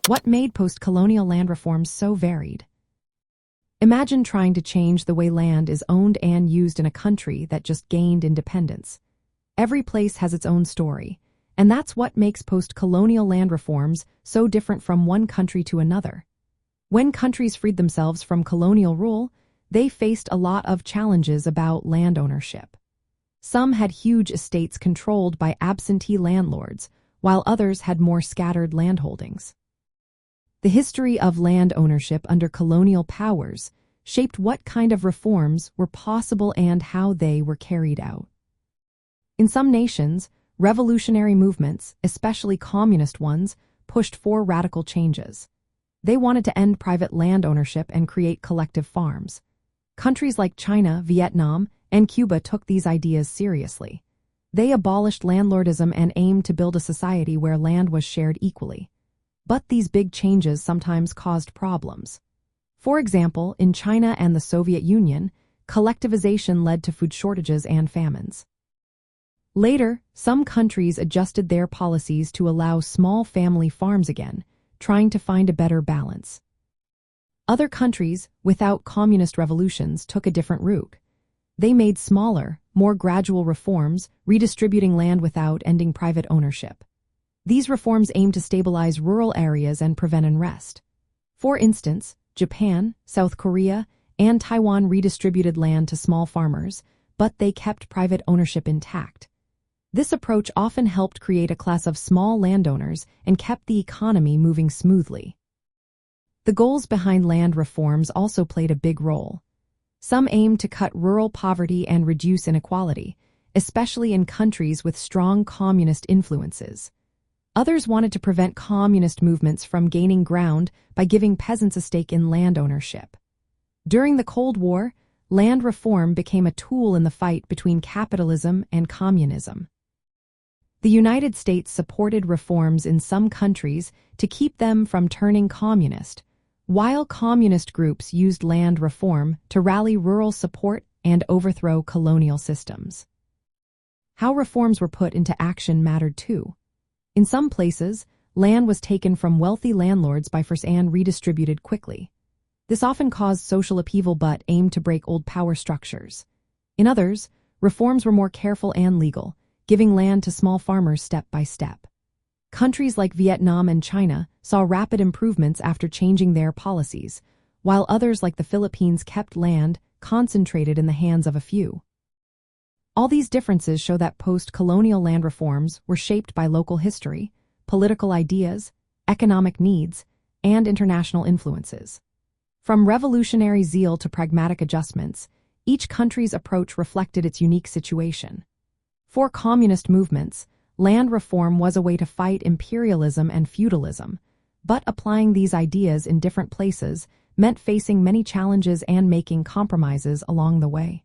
What made post-colonial land reforms so varied? Imagine trying to change the way land is owned and used in a country that just gained independence. Every place has its own story, and that's what makes post-colonial land reforms so different from one country to another. When countries freed themselves from colonial rule, they faced a lot of challenges about land ownership. Some had huge estates controlled by absentee landlords, while others had more scattered landholdings. The history of land ownership under colonial powers shaped what kind of reforms were possible and how they were carried out. In some nations, revolutionary movements, especially communist ones, pushed for radical changes. They wanted to end private land ownership and create collective farms. Countries like China, Vietnam, and Cuba took these ideas seriously. They abolished landlordism and aimed to build a society where land was shared equally. But these big changes sometimes caused problems. For example, in China and the Soviet Union, collectivization led to food shortages and famines. Later, some countries adjusted their policies to allow small family farms again, trying to find a better balance. Other countries, without communist revolutions, took a different route. They made smaller, more gradual reforms, redistributing land without ending private ownership. These reforms aimed to stabilize rural areas and prevent unrest. For instance, Japan, South Korea, and Taiwan redistributed land to small farmers, but they kept private ownership intact. This approach often helped create a class of small landowners and kept the economy moving smoothly. The goals behind land reforms also played a big role. Some aimed to cut rural poverty and reduce inequality, especially in countries with strong communist influences. Others wanted to prevent communist movements from gaining ground by giving peasants a stake in land ownership. During the Cold War, land reform became a tool in the fight between capitalism and communism. The United States supported reforms in some countries to keep them from turning communist, while communist groups used land reform to rally rural support and overthrow colonial systems. How reforms were put into action mattered too. In some places, land was taken from wealthy landlords by force and redistributed quickly. This often caused social upheaval but aimed to break old power structures. In others, reforms were more careful and legal, giving land to small farmers step by step. Countries like Vietnam and China saw rapid improvements after changing their policies, while others like the Philippines kept land concentrated in the hands of a few. All these differences show that post-colonial land reforms were shaped by local history, political ideas, economic needs, and international influences. From revolutionary zeal to pragmatic adjustments, each country's approach reflected its unique situation. For communist movements, land reform was a way to fight imperialism and feudalism, but applying these ideas in different places meant facing many challenges and making compromises along the way.